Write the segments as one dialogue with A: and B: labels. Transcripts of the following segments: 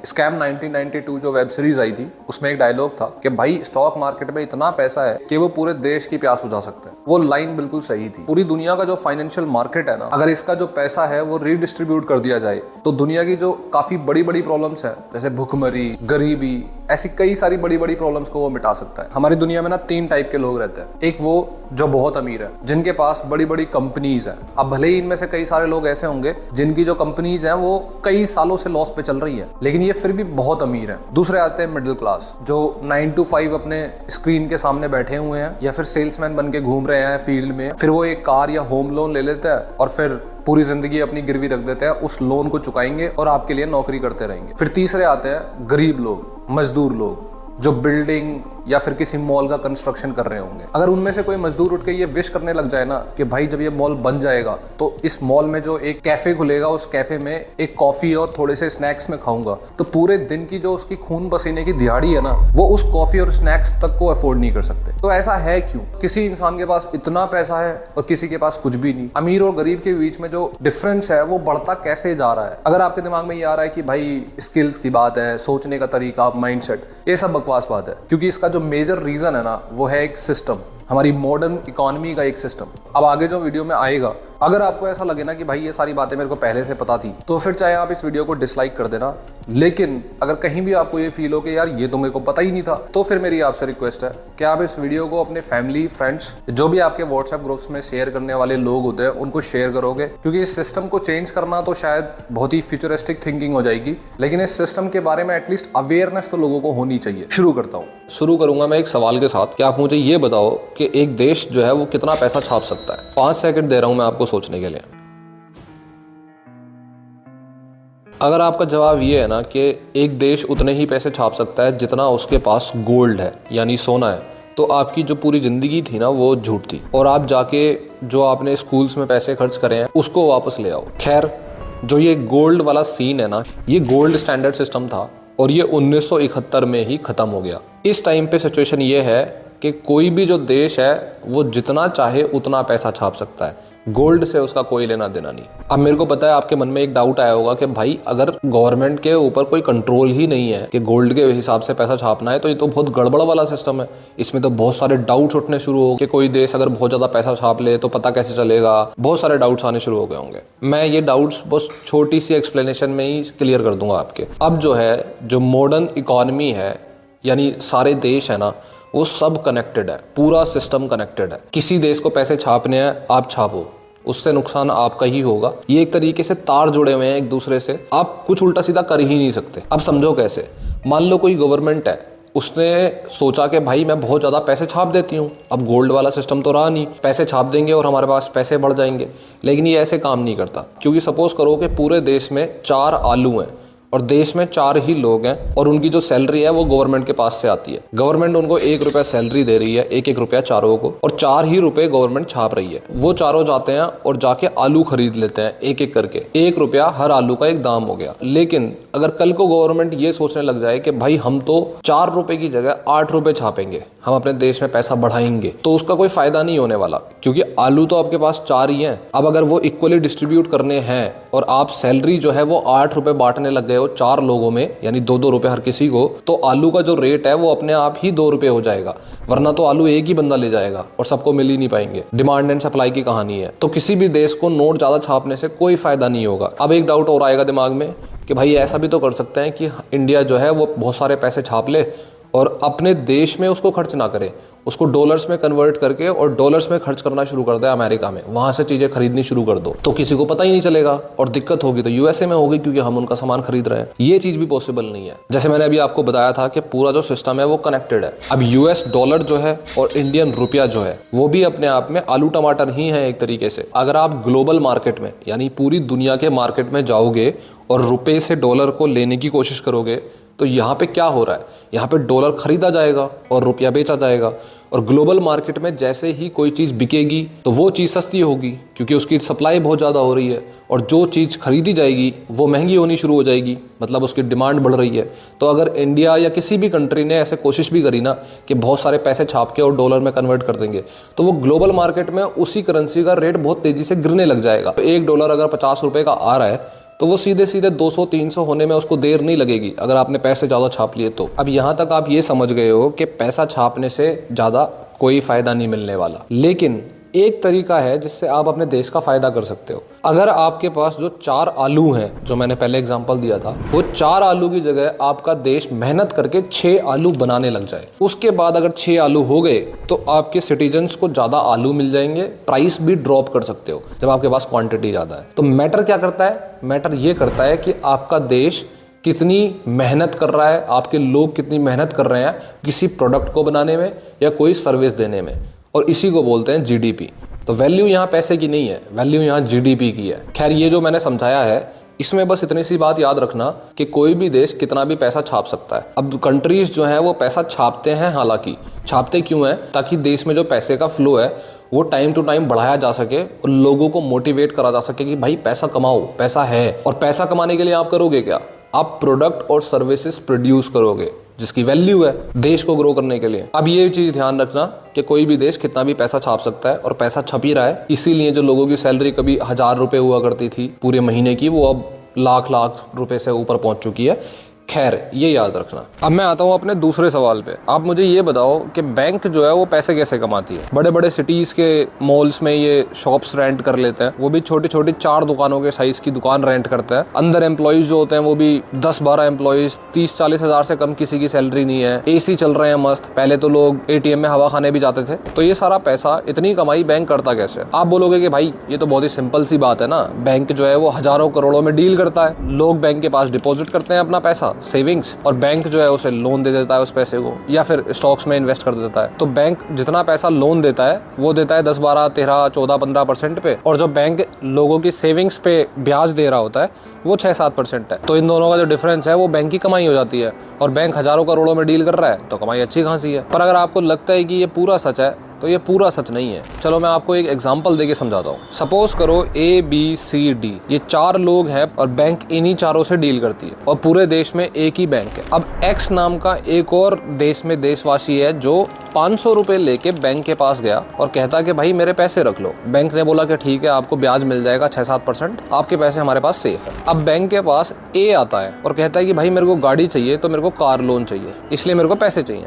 A: Scam 1992 जो web series आई थी उसमें एक डायलॉग था कि भाई स्टॉक मार्केट में इतना पैसा है कि वो पूरे देश की प्यास बुझा सकते हैं। वो लाइन बिल्कुल सही थी। पूरी दुनिया का जो फाइनेंशियल मार्केट है ना, अगर इसका जो पैसा है वो रीडिस्ट्रीब्यूट कर दिया जाए तो दुनिया की जो काफी बड़ी बड़ी प्रॉब्लम्स है जैसे भुखमरी, गरीबी, ऐसी कई सारी बड़ी बड़ी प्रॉब्लम्स को वो मिटा सकता है। हमारी दुनिया में ना 3 टाइप के लोग रहते हैं। एक वो जो बहुत अमीर है, जिनके पास बड़ी बड़ी कंपनीज हैं। अब भले ही इनमें से कई सारे लोग ऐसे होंगे जिनकी जो कंपनीज हैं वो कई सालों से लॉस पे चल रही है, लेकिन ये फिर भी बहुत अमीर हैं। दूसरे आते हैं मिडिल क्लास, जो 9 to 5 अपने स्क्रीन के सामने बैठे हुए हैं या फिर सेल्समैन बन के घूम रहे हैं फील्ड में। फिर वो एक कार या होम लोन ले लेते हैं और फिर पूरी जिंदगी अपनी गिरवी रख देते हैं, उस लोन को चुकाएंगे और आपके लिए नौकरी करते रहेंगे। फिर तीसरे आते हैं गरीब लोग, मजदूर लोग, जो बिल्डिंग या फिर किसी मॉल का कंस्ट्रक्शन कर रहे होंगे। अगर उनमें से कोई मजदूर उठ के ये विश करने लग जाए ना कि भाई जब ये मॉल बन जाएगा तो इस मॉल में जो एक कैफे खुलेगा, उस कैफे में एक कॉफी और थोड़े से स्नैक्स में खाऊंगा, तो पूरे दिन की जो उसकी खून पसीने की दिहाड़ी है ना, वो उस कॉफी और स्नैक्स तक को अफोर्ड नहीं कर सकते। तो ऐसा है क्यों? किसी इंसान के पास इतना पैसा है और किसी के पास कुछ भी नहीं। अमीर और गरीब के बीच में जो डिफरेंस है वो बढ़ता कैसे जा रहा है? अगर आपके दिमाग में ये आ रहा है कि भाई स्किल्स की बात है, सोचने का तरीका, माइंडसेट, ये सब बकवास बात है। क्योंकि इसका जो मेजर रीजन है ना वो है एक सिस्टम, हमारी मॉडर्न इकोनॉमी का एक सिस्टम। अब आगे जो वीडियो में आएगा, अगर आपको ऐसा लगे ना कि भाई ये सारी बातें मेरे को पहले से पता थी, तो फिर चाहे आप इस वीडियो को डिसलाइक कर देना। लेकिन अगर कहीं भी आपको ये फील हो कि यार ये तो मेरे को पता ही नहीं था, तो फिर मेरी आपसे रिक्वेस्ट है कि आप इस वीडियो को अपने फैमिली, फ्रेंड्स, जो भी आपके व्हाट्सएप ग्रुप्स में शेयर करने वाले लोग होते हैं उनको शेयर करोगे। क्योंकि इस सिस्टम को चेंज करना तो शायद बहुत ही फ्यूचरिस्टिक थिंकिंग हो जाएगी, लेकिन इस सिस्टम के बारे में एटलीस्ट अवेयरनेस तो लोगों को होनी चाहिए। शुरू करता हूँ। शुरू करूंगा मैं एक सवाल के साथ कि आप मुझे ये बताओ कि एक देश जो है वो कितना पैसा छाप सकता है? 5 सेकंड दे रहा हूं मैं आपको सोचने के लिए। अगर आपका जवाब ये है ना कि एक देश उतने ही पैसे छाप सकता है जितना उसके पास गोल्ड है, यानी सोना है, तो आपकी जो पूरी जिंदगी थी ना वो झूठ थी और आप जाके जो आपने स्कूल्स में पैसे खर्च करे हैं उसको वापस ले आओ। खैर, जो ये गोल्ड वाला सीन है ना, ये गोल्ड स्टैंडर्ड सिस्टम था और ये 1971 में ही खत्म हो गया। इस टाइम पे सिचुएशन ये है कि कोई भी जो देश है वो जितना चाहे उतना पैसा छाप सकता है, गोल्ड से उसका कोई लेना देना नहीं। अब मेरे को पता है आपके मन में एक डाउट आया होगा कि भाई अगर गवर्नमेंट के ऊपर कोई कंट्रोल ही नहीं है कि गोल्ड के हिसाब से पैसा छापना है, तो ये तो बहुत गड़बड़ वाला सिस्टम है। इसमें तो बहुत सारे डाउट्स उठने शुरू हो कि कोई देश अगर बहुत ज्यादा पैसा छाप ले तो पता कैसे चलेगा। बहुत सारे डाउट्स आने शुरू हो गए होंगे। मैं ये डाउट्स बस छोटी सी एक्सप्लेनेशन में ही क्लियर कर दूंगा आपके। अब जो है, जो मॉडर्न इकोनॉमी है, यानी सारे देश है ना, वो सब कनेक्टेड है, पूरा सिस्टम कनेक्टेड है। किसी देश को पैसे छापने हैं, आप छापो, उससे नुकसान आपका ही होगा। ये एक तरीके से तार जुड़े हुए हैं एक दूसरे से, आप कुछ उल्टा सीधा कर ही नहीं सकते। अब समझो कैसे। मान लो कोई गवर्नमेंट है, उसने सोचा कि भाई मैं बहुत ज़्यादा पैसे छाप देती हूँ। अब गोल्ड वाला सिस्टम तो रहा नहीं, पैसे छाप देंगे और हमारे पास पैसे बढ़ जाएंगे। लेकिन ये ऐसे काम नहीं करता, क्योंकि सपोज करो कि पूरे देश में 4 आलू हैं और देश में 4 ही लोग हैं और उनकी जो सैलरी है वो गवर्नमेंट के पास से आती है। गवर्नमेंट उनको 1 रुपया सैलरी दे रही है, 1-1 रुपया चारों को, और 4 ही रुपए गवर्नमेंट छाप रही है। वो चारों जाते हैं और जाके आलू खरीद लेते हैं 1-1 करके। 1 रुपया हर आलू का एक दाम हो गया। लेकिन अगर कल को गवर्नमेंट ये सोचने लग जाए कि भाई हम तो 4 रुपए की जगह 8 रुपए छापेंगे, हम अपने देश में पैसा बढ़ाएंगे, तो उसका कोई फायदा नहीं होने वाला, क्योंकि आलू तो आपके पास 4 ही हैं। अब अगर वो इक्वली डिस्ट्रीब्यूट करने हैं और आप सैलरी जो है वो 8 रुपए बांटने लग गए हो 4 लोगों में, यानी 2-2 रुपए हर किसी को, तो आलू का जो रेट है वो अपने आप ही 2 रुपए हो जाएगा। वरना तो आलू एक ही बंदा ले जाएगा और सबको मिल ही नहीं पाएंगे। डिमांड एंड सप्लाई की कहानी है। तो किसी भी देश को नोट ज्यादा छापने से कोई फायदा नहीं होगा। अब एक डाउट और आएगा दिमाग में कि भाई ऐसा भी तो कर सकते हैं कि इंडिया जो है वो बहुत सारे पैसे छाप ले और अपने देश में उसको खर्च ना करे, उसको डॉलर्स में कन्वर्ट करके और डॉलर्स में खर्च करना शुरू कर दे अमेरिका में, वहां से चीजें खरीदनी शुरू कर दो, तो किसी को पता ही नहीं चलेगा। और दिक्कत होगी तो यूएसए में होगी, क्योंकि हम उनका सामान खरीद रहे हैं। ये चीज भी पॉसिबल नहीं है। जैसे मैंने अभी आपको बताया था कि पूरा जो सिस्टम है वो कनेक्टेड है। अब यूएस डॉलर जो है और इंडियन रुपया जो है वो भी अपने आप में आलू टमाटर ही है एक तरीके से। अगर आप ग्लोबल मार्केट में, यानी पूरी दुनिया के मार्केट में जाओगे और रुपए से डॉलर को लेने की कोशिश करोगे, तो यहाँ पे क्या हो रहा है? यहाँ पे डॉलर खरीदा जाएगा और रुपया बेचा जाएगा। और ग्लोबल मार्केट में जैसे ही कोई चीज़ बिकेगी तो वो चीज़ सस्ती होगी, क्योंकि उसकी सप्लाई बहुत ज़्यादा हो रही है, और जो चीज़ खरीदी जाएगी वो महंगी होनी शुरू हो जाएगी, मतलब उसकी डिमांड बढ़ रही है। तो अगर इंडिया या किसी भी कंट्री ने ऐसे कोशिश भी करी ना कि बहुत सारे पैसे छाप के और डॉलर में कन्वर्ट कर देंगे, तो वो ग्लोबल मार्केट में उसी करेंसी का रेट बहुत तेज़ी से गिरने लग जाएगा। तो $1 अगर 50 रुपये का आ रहा है तो वो सीधे सीधे 200-300 होने में उसको देर नहीं लगेगी अगर आपने पैसे ज़्यादा छाप लिए तो। अब यहाँ तक आप ये समझ गए हो कि पैसा छापने से ज़्यादा कोई फ़ायदा नहीं मिलने वाला, लेकिन एक तरीका है जिससे आप अपने देश का फायदा कर सकते हो। अगर आपके पास जो 4 आलू हैं, जो मैंने पहले एग्जांपल दिया था, वो 4 आलू की जगह आपका देश मेहनत करके 6 आलू बनाने लग जाए, उसके बाद अगर 6 आलू हो गए तो आपके सिटीजन्स को ज़्यादा आलू मिल जाएंगे, प्राइस भी ड्रॉप कर सकते हो जब आपके पास क्वांटिटी ज़्यादा है। तो मैटर क्या करता है? मैटर ये करता है कि आपका देश कितनी मेहनत कर रहा है, आपके लोग कितनी मेहनत कर रहे हैं किसी प्रोडक्ट को बनाने में या कोई सर्विस देने में, और इसी को बोलते हैं जीडीपी। तो वैल्यू यहाँ पैसे की नहीं है, वैल्यू यहाँ जीडीपी की है। खैर, ये जो मैंने समझाया है इसमें बस इतनी सी बात याद रखना कि कोई भी देश कितना भी पैसा छाप सकता है। अब कंट्रीज जो हैं वो पैसा छापते हैं, हालांकि छापते क्यों हैं? ताकि देश में जो पैसे का फ्लो है वो टाइम टू टाइम बढ़ाया जा सके और लोगों को मोटिवेट करा जा सके कि भाई पैसा कमाओ, पैसा है। और पैसा कमाने के लिए आप करोगे क्या? आप प्रोडक्ट और सर्विसेज प्रोड्यूस करोगे जिसकी वैल्यू है देश को ग्रो करने के लिए। अब ये चीज ध्यान रखना कि कोई भी देश कितना भी पैसा छाप सकता है और पैसा छप ही रहा है। इसीलिए जो लोगों की सैलरी कभी 1000 रुपए हुआ करती थी पूरे महीने की, वो अब लाख लाख रुपए से ऊपर पहुंच चुकी है। खैर, ये याद रखना। अब मैं आता हूँ अपने दूसरे सवाल पे। आप मुझे ये बताओ कि बैंक जो है वो पैसे कैसे कमाती है? बड़े बड़े सिटीज के मॉल्स में ये शॉप्स रेंट कर लेते हैं, वो भी छोटी छोटी 4 दुकानों के साइज की दुकान रेंट करते हैं। अंदर एम्प्लॉइज जो होते हैं वो भी 10-12 एम्प्लॉइज, 30-40 हज़ार से कम किसी की सैलरी नहीं है, एसी चल रहे हैं मस्त। पहले तो लोग एटीएम में हवा खाने भी जाते थे। तो ये सारा पैसा, इतनी कमाई बैंक करता कैसे? आप बोलोगे कि भाई ये तो बहुत ही सिंपल सी बात है ना, बैंक जो है वो हजारों करोड़ों में डील करता है। लोग बैंक के पास डिपॉजिट करते हैं अपना पैसा, सेविंग्स, और बैंक जो है उसे लोन दे देता है उस पैसे को, या फिर स्टॉक्स में इन्वेस्ट कर देता है। तो बैंक जितना पैसा लोन देता है वो देता है 10, 12, 13, 14, 15% पे, और जो बैंक लोगों की सेविंग्स पे ब्याज दे रहा होता है वो 6-7% है। तो इन दोनों का जो डिफरेंस है वो बैंक की कमाई हो जाती है, और बैंक हजारों करोड़ों में डील कर रहा है तो कमाई अच्छी खासी है। पर अगर आपको लगता है कि ये पूरा सच है तो ये पूरा सच नहीं है। चलो मैं आपको एक एग्जांपल देके समझाता हूँ। सपोज करो ABCD ये 4 लोग हैं और बैंक इन्हीं चारों से डील करती है, और पूरे देश में एक ही बैंक है। अब X नाम का एक और देश में देशवासी है जो 500 रुपए लेके बैंक के पास गया और कहता कि भाई मेरे पैसे रख लो। बैंक ने बोला कि ठीक है, आपको ब्याज मिल जाएगा 6-7%, आपके पैसे हमारे पास सेफ है। अब बैंक के पास A आता है और कहता है कि भाई मेरे को गाड़ी चाहिए, तो मेरे को कार लोन चाहिए, इसलिए मेरे को पैसे चाहिए।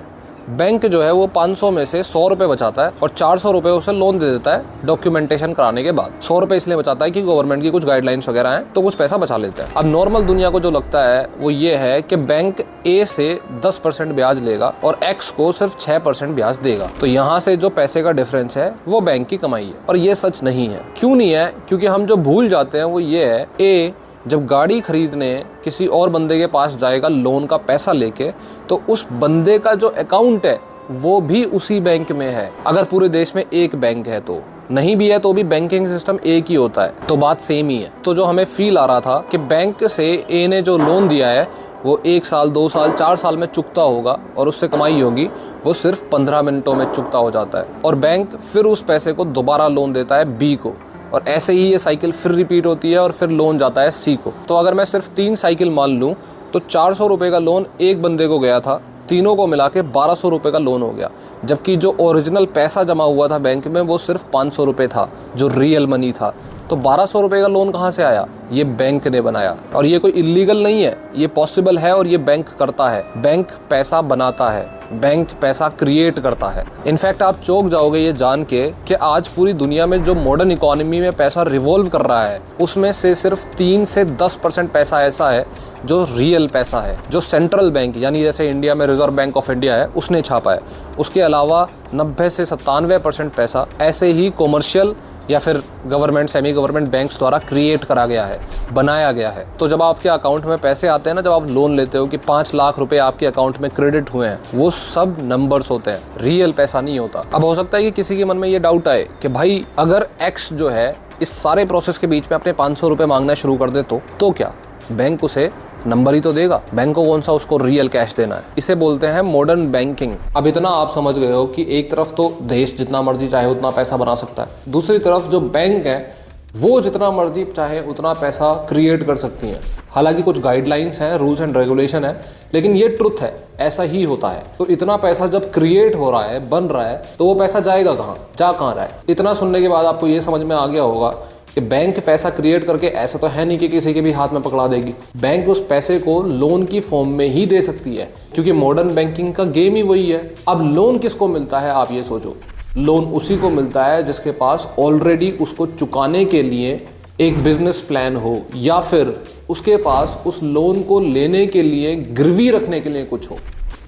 A: बैंक जो है वो 500 में से 100 रुपए बचाता है और 400 रुपए उसे लोन दे देता है डॉक्यूमेंटेशन कराने के बाद। 100 रुपए इसलिए बचाता है कि गवर्नमेंट की कुछ गाइडलाइंस वगैरह हैं, तो कुछ पैसा बचा लेता है। अब नॉर्मल दुनिया को जो लगता है वो ये है कि बैंक A से 10% ब्याज लेगा और X को सिर्फ 6% ब्याज देगा। तो यहाँ से जो पैसे का डिफरेंस है वो बैंक की कमाई है, और ये सच नहीं है। क्यों नहीं है? क्योंकि हम जो भूल जाते हैं वो ये है, A जब गाड़ी खरीदने किसी और बंदे के पास जाएगा लोन का पैसा लेके, तो उस बंदे का जो अकाउंट है वो भी उसी बैंक में है। अगर पूरे देश में एक बैंक है, तो नहीं भी है तो भी बैंकिंग सिस्टम एक ही होता है, तो बात सेम ही है। तो जो हमें फील आ रहा था कि बैंक से A ने जो लोन दिया है वो 1 साल, 2 साल, 4 साल में चुकता होगा और उससे कमाई होगी, वो सिर्फ 15 मिनटों में चुकता हो जाता है, और बैंक फिर उस पैसे को दोबारा लोन देता है B को, और ऐसे ही ये साइकिल फिर रिपीट होती है और फिर लोन जाता है C को। तो अगर मैं सिर्फ 3 साइकिल मान लूँ तो 400 रुपये का लोन एक बंदे को गया था, तीनों को मिला के 1200 रुपये का लोन हो गया, जबकि जो ओरिजिनल पैसा जमा हुआ था बैंक में वो सिर्फ 500 रुपये था, जो रियल मनी था। तो 1200 रुपये का लोन कहाँ से आया? ये बैंक ने बनाया, और ये कोई इलीगल नहीं है, ये पॉसिबल है और ये बैंक करता है। बैंक पैसा बनाता है, बैंक पैसा क्रिएट करता है। इनफैक्ट आप चौंक जाओगे ये जान के कि आज पूरी दुनिया में जो मॉडर्न इकोनॉमी में पैसा रिवॉल्व कर रहा है उसमें से सिर्फ 3 से 10% पैसा ऐसा है जो रियल पैसा है, जो सेंट्रल बैंक यानी जैसे इंडिया में रिजर्व बैंक ऑफ इंडिया है उसने छापा है। उसके अलावा 90 से 97% पैसा ऐसे ही कॉमर्शियल या फिर गवर्नमेंट, सेमी गवर्नमेंट बैंक्स द्वारा क्रिएट करा गया है, बनाया गया है। तो जब आपके अकाउंट में पैसे आते हैं ना, जब आप लोन लेते हो कि 5 लाख रुपए आपके अकाउंट में क्रेडिट हुए हैं, वो सब नंबर्स होते हैं, रियल पैसा नहीं होता। अब हो सकता है कि किसी के मन में ये डाउट आए कि भाई अगर X जो है इस सारे प्रोसेस के बीच में अपने 500 रुपये मांगना शुरू कर दे तो क्या? बैंक उसे नंबर ही तो देगा, बैंक को कौन सा उसको रियल कैश देना है। इसे बोलते हैं मॉडर्न बैंकिंग। अब इतना आप समझ गए हो कि एक तरफ तो देश जितना मर्जी चाहे उतना पैसा बना सकता है, दूसरी तरफ जो बैंक है वो जितना मर्जी चाहे उतना पैसा क्रिएट कर सकती हैं। हालांकि कुछ गाइडलाइंस हैं, रूल्स एंड रेगुलेशन है, लेकिन ये ट्रुथ है, ऐसा ही होता है। तो इतना पैसा जब क्रिएट हो रहा है, बन रहा है, तो वो पैसा जाएगा कहाँ, जा कहाँ रहा है? इतना सुनने के बाद आपको ये समझ में आ गया होगा कि बैंक पैसा क्रिएट करके ऐसा तो है नहीं कि किसी के भी हाथ में पकड़ा देगी। बैंक उस पैसे को लोन की फॉर्म में ही दे सकती है, क्योंकि मॉडर्न बैंकिंग का गेम ही वही है। अब लोन किसको मिलता है, आप ये सोचो। लोन उसी को मिलता है जिसके पास ऑलरेडी उसको चुकाने के लिए एक बिजनेस प्लान हो, या फिर उसके पास उस लोन को लेने के लिए गिरवी रखने के लिए कुछ हो।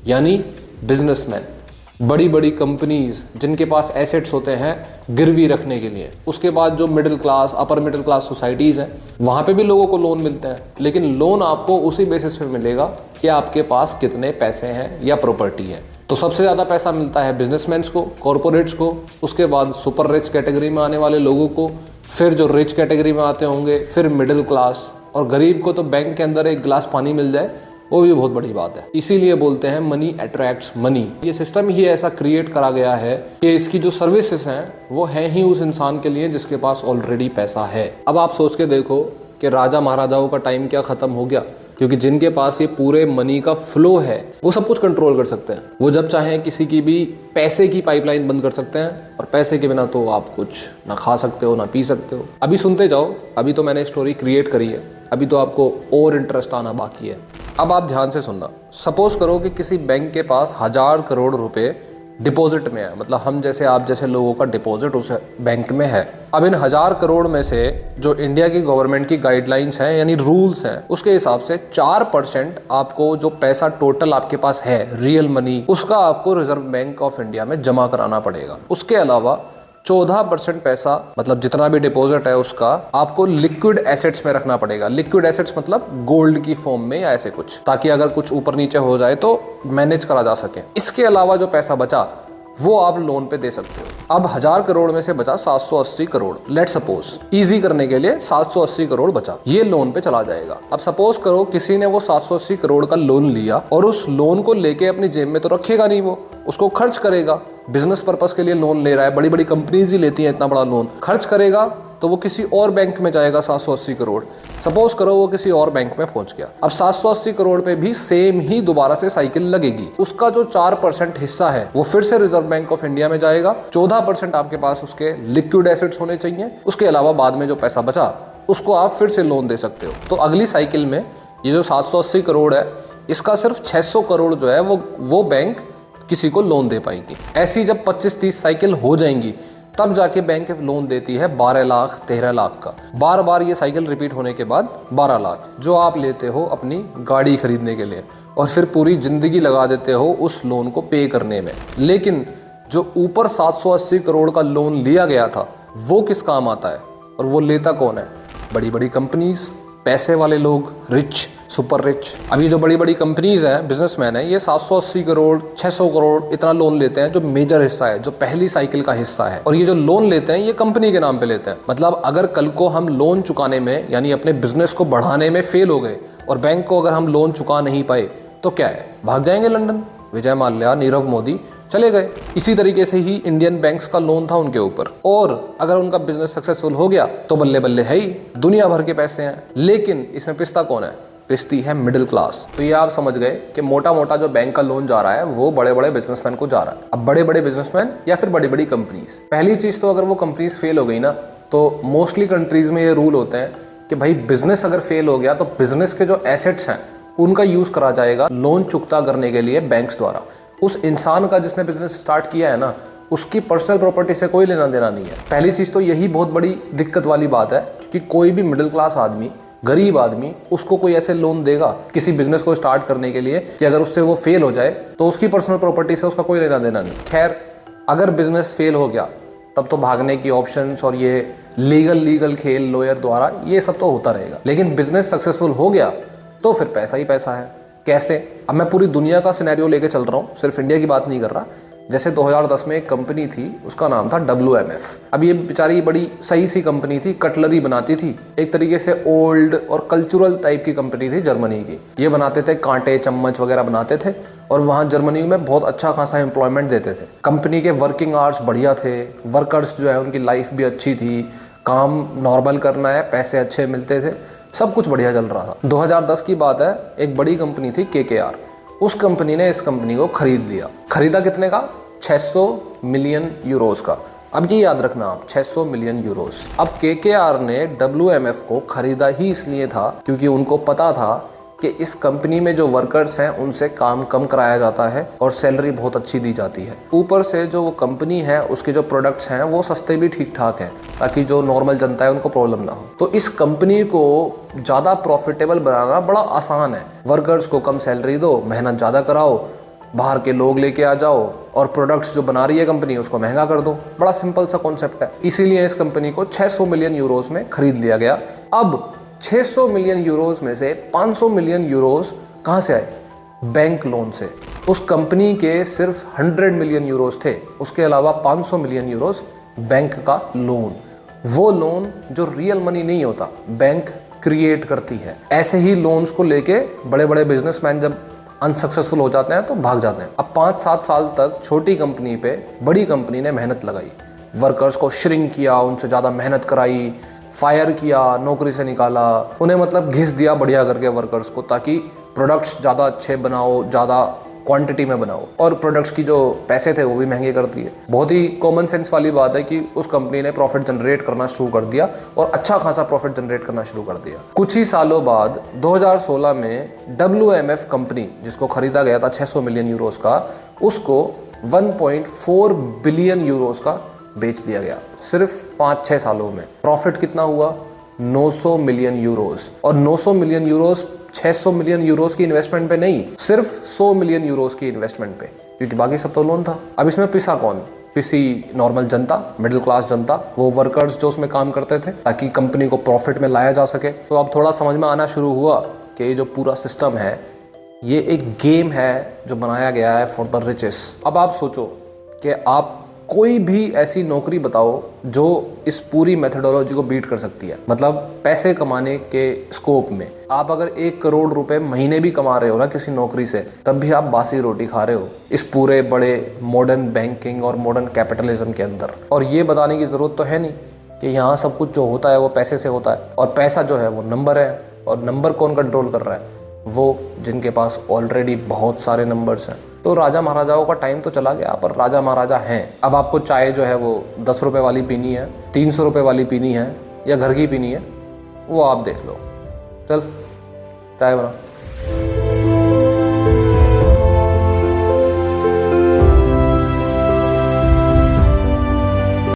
A: यानी बिजनेसमैन, बड़ी बड़ी कंपनीज जिनके पास एसेट्स होते हैं गिरवी रखने के लिए। उसके बाद जो middle class, upper middle class societies हैं, वहाँ पे भी लोगों को लोन मिलते हैं, लेकिन लोन आपको उसी बेसिस पे मिलेगा कि आपके पास कितने पैसे हैं या प्रॉपर्टी है। तो सबसे ज़्यादा पैसा मिलता है बिजनेसमैन्स को, कॉरपोरेट्स को, उसके बाद सुपर रिच कैटेगरी में आने वाले लोगों को, फिर जो रिच कैटेगरी में आते होंगे, फिर मिडिल क्लास, और गरीब को तो बैंक के अंदर एक गिलास पानी मिल जाए वो भी बहुत बड़ी बात है। इसीलिए बोलते हैं मनी अट्रैक्ट्स मनी। ये सिस्टम ही ऐसा क्रिएट करा गया है कि इसकी जो सर्विसेज हैं वो हैं ही उस इंसान के लिए जिसके पास ऑलरेडी पैसा है। अब आप सोच के देखो कि राजा महाराजाओं का टाइम क्या खत्म हो गया, क्योंकि जिनके पास ये पूरे मनी का फ्लो है वो सब कुछ कंट्रोल कर सकते हैं। वो जब चाहें किसी की भी पैसे की पाइपलाइन बंद कर सकते हैं, और पैसे के बिना तो आप कुछ ना खा सकते हो ना पी सकते हो। अभी सुनते जाओ, अभी तो मैंने स्टोरी क्रिएट करी है, अभी तो आपको और इंटरेस्ट आना बाकी है। अब आप ध्यान से सुनना। सपोज करो कि किसी बैंक के पास 1000 करोड़ रुपए डिपॉजिट में है, मतलब हम जैसे आप जैसे लोगों का डिपॉजिट उस बैंक में है। अब इन 1000 करोड़ में से जो इंडिया की गवर्नमेंट की गाइडलाइंस हैं यानी रूल्स हैं, उसके हिसाब से 4% आपको जो पैसा टोटल आपके पास है रियल मनी, उसका आपको रिजर्व बैंक ऑफ इंडिया में जमा कराना पड़ेगा। उसके अलावा 14% पैसा, मतलब जितना भी डिपॉजिट है उसका, आपको लिक्विड एसेट्स में रखना पड़ेगा। लिक्विड एसेट्स मतलब गोल्ड की फॉर्म में या ऐसे कुछ, ताकि अगर कुछ ऊपर नीचे हो जाए तो मैनेज करा जा सके। इसके अलावा जो पैसा बचा वो आप लोन पे दे सकते हो। अब 1000 करोड़ में से बचा 780 करोड़, लेट सपोज, इजी करने के लिए 780 करोड़ बचा, ये लोन पे चला जाएगा। अब सपोज करो किसी ने वो 780 करोड़ का लोन लिया, और उस लोन को लेके अपनी जेब में तो रखेगा नहीं, वो उसको खर्च करेगा। बिजनेस पर्पस के लिए लोन ले रहा है, बड़ी बड़ी कंपनीज ही लेती हैं इतना बड़ा लोन। खर्च करेगा तो वो किसी और बैंक में जाएगा 780 करोड़। सपोज करो वो किसी और बैंक में पहुंच गया। अब 780 करोड़ पे भी सेम ही दोबारा से साइकिल लगेगी। उसका जो 4% हिस्सा है वो फिर से रिजर्व बैंक ऑफ इंडिया में जाएगा। 14% आपके पास उसके लिक्विड एसेट्स होने चाहिए। उसके अलावा बाद में जो पैसा बचा उसको आप फिर से लोन दे सकते हो। तो अगली साइकिल में ये जो 780 करोड़ है, इसका सिर्फ 600 करोड़ जो है वो बैंक किसी को लोन दे पाएगी। ऐसी जब 25-30 साइकिल हो जाएंगी तब जाके बैंक लोन देती है 12 लाख 13 लाख का। बार बार ये साइकिल रिपीट होने के बाद 12 लाख जो आप लेते हो अपनी गाड़ी खरीदने के लिए, और फिर पूरी जिंदगी लगा देते हो उस लोन को पे करने में। लेकिन जो ऊपर 780 करोड़ का लोन लिया गया था वो किस काम आता है, और वो लेता कौन है? बड़ी बड़ी कंपनीज, पैसे वाले लोग, रिच, सुपर रिच। अभी जो बड़ी बड़ी कंपनीज हैं, बिजनेसमैन हैं, ये 780 करोड़ 600 करोड़ इतना लोन लेते हैं, जो मेजर हिस्सा है, जो पहली साइकिल का हिस्सा है। और ये जो लोन लेते हैं ये कंपनी के नाम पे लेते हैं। मतलब अगर कल को हम लोन चुकाने में यानी अपने बिजनेस को बढ़ाने में फेल हो गए और बैंक को अगर हम लोन चुका नहीं पाए तो क्या है, भाग जाएंगे लंदन। विजय माल्या, नीरव मोदी चले गए। इसी तरीके से ही इंडियन बैंक्स का लोन था उनके ऊपर, और अगर उनका बिजनेस सक्सेसफुल हो गया तो बल्ले बल्ले है ही, दुनिया भर के पैसे हैं। लेकिन इसमें पिस्ता कौन है? पिस्ती है मिडिल क्लास। तो ये आप समझ गए कि मोटा मोटा जो बैंक का लोन जा रहा है वो बड़े बड़े बिजनेसमैन को जा रहा है। अब बड़े बड़े बिजनेसमैन या फिर बड़ी बड़ी कंपनीज, पहली चीज तो अगर वो कंपनीज फेल हो गई ना, तो मोस्टली कंट्रीज में ये रूल होते हैं कि भाई बिजनेस अगर फेल हो गया तो बिजनेस के जो एसेट्स हैं उनका यूज करा जाएगा लोन चुकता करने के लिए बैंक्स द्वारा। उस इंसान का जिसने बिजनेस स्टार्ट किया है ना, उसकी पर्सनल प्रॉपर्टी से कोई लेना देना नहीं है। पहली चीज तो यही बहुत बड़ी दिक्कत वाली बात है कि कोई भी मिडिल क्लास आदमी, गरीब आदमी, उसको कोई ऐसे लोन देगा किसी बिजनेस को स्टार्ट करने के लिए कि अगर उससे वो फेल हो जाए तो उसकी पर्सनल प्रॉपर्टी से उसका कोई लेना देना नहीं। खैर, अगर बिजनेस फेल हो गया तब तो भागने की ऑप्शंस और ये लीगल खेल लॉयर द्वारा ये सब तो होता रहेगा। लेकिन बिजनेस सक्सेसफुल हो गया तो फिर पैसा ही पैसा है। कैसे? अब मैं पूरी दुनिया का सिनेरियो लेके चल रहा हूँ, सिर्फ इंडिया की बात नहीं कर रहा। जैसे 2010 में एक कंपनी थी, उसका नाम था WMF। अब ये बेचारी बड़ी सही सी कंपनी थी, कटलरी बनाती थी, एक तरीके से ओल्ड और कल्चरल टाइप की कंपनी थी जर्मनी की। ये बनाते थे कांटे, चम्मच वगैरह बनाते थे, और वहाँ जर्मनी में बहुत अच्छा खासा एम्प्लॉयमेंट देते थे। कंपनी के वर्किंग आवर्स बढ़िया थे, वर्कर्स जो है उनकी लाइफ भी अच्छी थी, काम नॉर्मल करना है, पैसे अच्छे मिलते थे, सब कुछ बढ़िया चल रहा था। 2010 की बात है, एक बड़ी कंपनी थी KKR, उस कंपनी ने इस कंपनी को खरीद लिया। खरीदा कितने का? 600 मिलियन यूरोस का। अब ये याद रखना आप, 600 मिलियन यूरोस। अब KKR ने WMF को खरीदा ही इसलिए था क्योंकि उनको पता था कि इस कंपनी में जो वर्कर्स हैं उनसे काम कम कराया जाता है और सैलरी बहुत अच्छी दी जाती है। ऊपर से जो वो कंपनी है उसके जो प्रोडक्ट्स हैं वो सस्ते भी ठीक ठाक हैं, ताकि जो नॉर्मल जनता है उनको प्रॉब्लम ना हो। तो इस कंपनी को ज़्यादा प्रॉफिटेबल बनाना बड़ा आसान है। वर्कर्स को कम सैलरी दो, मेहनत ज़्यादा कराओ, बाहर के लोग लेके आ जाओ और प्रोडक्ट्स जो बना रही है कंपनी उसको महंगा कर दो। बड़ा सिंपल सा कॉन्सेप्ट है। इसीलिए इस कंपनी को 600 मिलियन यूरोस में खरीद लिया गया। अब 600 मिलियन यूरोस में से 500 मिलियन यूरोस कहाँ से आए? बैंक लोन से। उस कंपनी के सिर्फ 100 मिलियन यूरोस थे, उसके अलावा 500 मिलियन यूरोस बैंक का लोन। वो लोन जो रियल मनी नहीं होता, बैंक क्रिएट करती है। ऐसे ही लोन्स को लेके बड़े बड़े बिजनेसमैन जब अनसक्सेसफुल हो जाते हैं तो भाग जाते हैं। अब 5-7 साल तक छोटी कंपनी पे बड़ी कंपनी ने मेहनत लगाई, वर्कर्स को श्रिंक किया, उनसे ज़्यादा मेहनत कराई, फायर किया, नौकरी से निकाला, उन्हें मतलब घिस दिया बढ़िया करके वर्कर्स को, ताकि प्रोडक्ट्स ज़्यादा अच्छे बनाओ, ज़्यादा क्वांटिटी में बनाओ। और प्रोडक्ट्स की जो पैसे थे वो भी महंगे कर दिए। बहुत ही कॉमन सेंस वाली बात है कि उस कंपनी ने प्रॉफिट जनरेट करना शुरू कर दिया और अच्छा खासा प्रॉफिट जनरेट करना शुरू कर दिया। कुछ ही सालों बाद 2016 में WMF कंपनी, जिसको खरीदा गया था 600 मिलियन यूरोस का, उसको 1.4 बिलियन यूरोस का बेच दिया गया। सिर्फ 5-6 सालों में प्रॉफिट कितना हुआ? 900 मिलियन यूरोस। और 900 मिलियन यूरोस 600 मिलियन यूरोस की इन्वेस्टमेंट पे नहीं, सिर्फ 100 मिलियन यूरोस की इन्वेस्टमेंट पे, क्योंकि बाकी सब तो लोन था। अब इसमें पिसा कौन? पिसी नॉर्मल जनता, मिडिल क्लास जनता, वो वर्कर्स जो उसमें काम करते थे, ताकि कंपनी को प्रॉफिट में लाया जा सके। तो अब थोड़ा समझ में आना शुरू हुआ कि ये जो पूरा सिस्टम है ये एक गेम है जो बनाया गया है फॉर द रिचेस्ट। अब आप सोचो कि आप कोई भी ऐसी नौकरी बताओ जो इस पूरी मेथडोलॉजी को बीट कर सकती है, मतलब पैसे कमाने के स्कोप में। आप अगर 1 करोड़ रुपए महीने भी कमा रहे हो ना किसी नौकरी से, तब भी आप बासी रोटी खा रहे हो इस पूरे बड़े मॉडर्न बैंकिंग और मॉडर्न कैपिटलिज्म के अंदर। और ये बताने की ज़रूरत तो है नहीं कि यहाँ सब कुछ जो होता है वो पैसे से होता है, और पैसा जो है वो नंबर है। और नंबर कौन कंट्रोल कर रहा है? वो जिनके पास ऑलरेडी बहुत सारे नंबर्स हैं। तो राजा महाराजाओं का टाइम तो चला गया, पर राजा महाराजा हैं। अब आपको चाय जो है वो 10 रुपये वाली पीनी है, 300 रुपये वाली पीनी है, या घर की पीनी है, वो आप देख लो। चल चाय बना।